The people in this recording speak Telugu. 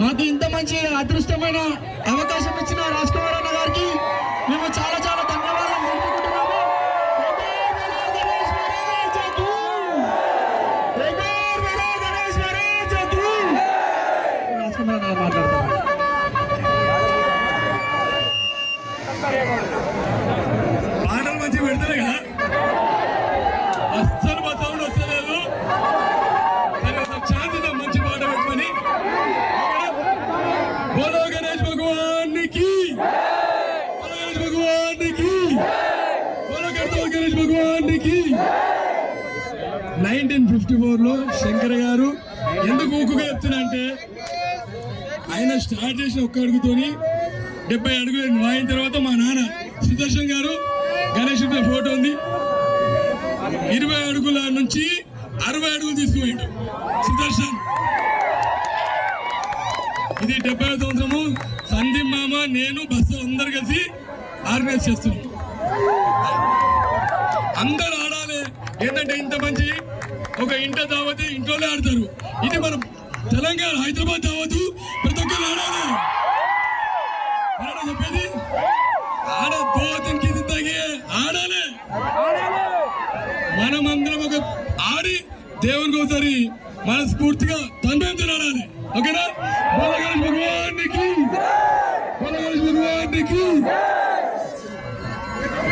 మాకు ఇంత మంచి అదృష్టమైన అవకాశం ఇచ్చిన రాజ్ కుమార్ అన్న గారికి మేము చాలా చాలా ధన్యవాదాలు తెలుపుకుంటున్నాము. రాజ్ కుమార్ అన్న మాట్లాడతారు. పాటలు మంచిగా పెడతారు కదా, అస్సలు మా సౌండ్ వస్తలేదు. ఛాన్స్ మంచి పాట పెట్టుకొని బోలో గణేష్ భగవానికి, బోలో గణేష్ భగవానికి, బోలో గణేష్ భగవానికి. 1954లో శంకర్ గారు ఎందుకు ఊకుగా చెప్తున్నా అంటే, ఆయన స్టార్ట్ చేసిన ఒక్క అడుగుతోని 70 అడుగులు అయిన తర్వాత మా నాన్న సుదర్శన్ గారు గణేశుడి ఫోటో ఉంది, 20 అడుగుల నుంచి 60 అడుగులు తీసుకుపోయిండు సుదర్శన్. ఇది 70వ సంవత్సరము. సందీప్ మామ, నేను, బస్సు అందరు కలిసి ఆర్గనైజ్ చేస్తున్నాం. అందరు ఆడాలి. ఏంటంటే ఇంత మంచి ఒక ఇంట్లో దావతి ఇంట్లోనే ఆడతారు. ఇది మనం తెలంగాణ హైదరాబాద్ దావతు, ప్రతి ఒక్కరు ఆడాలి. చెప్పేది ఆడ దోతికి తగే ఆడాలి. మనమందరం ఒక ఆడి దేవునికి ఒకసారి మనస్ఫూర్తిగా తండ్రి ఆడాలి. ఓకేనా? బోలో గణేష్ భగవానికి, బోలో గణేష్ భగవానికి.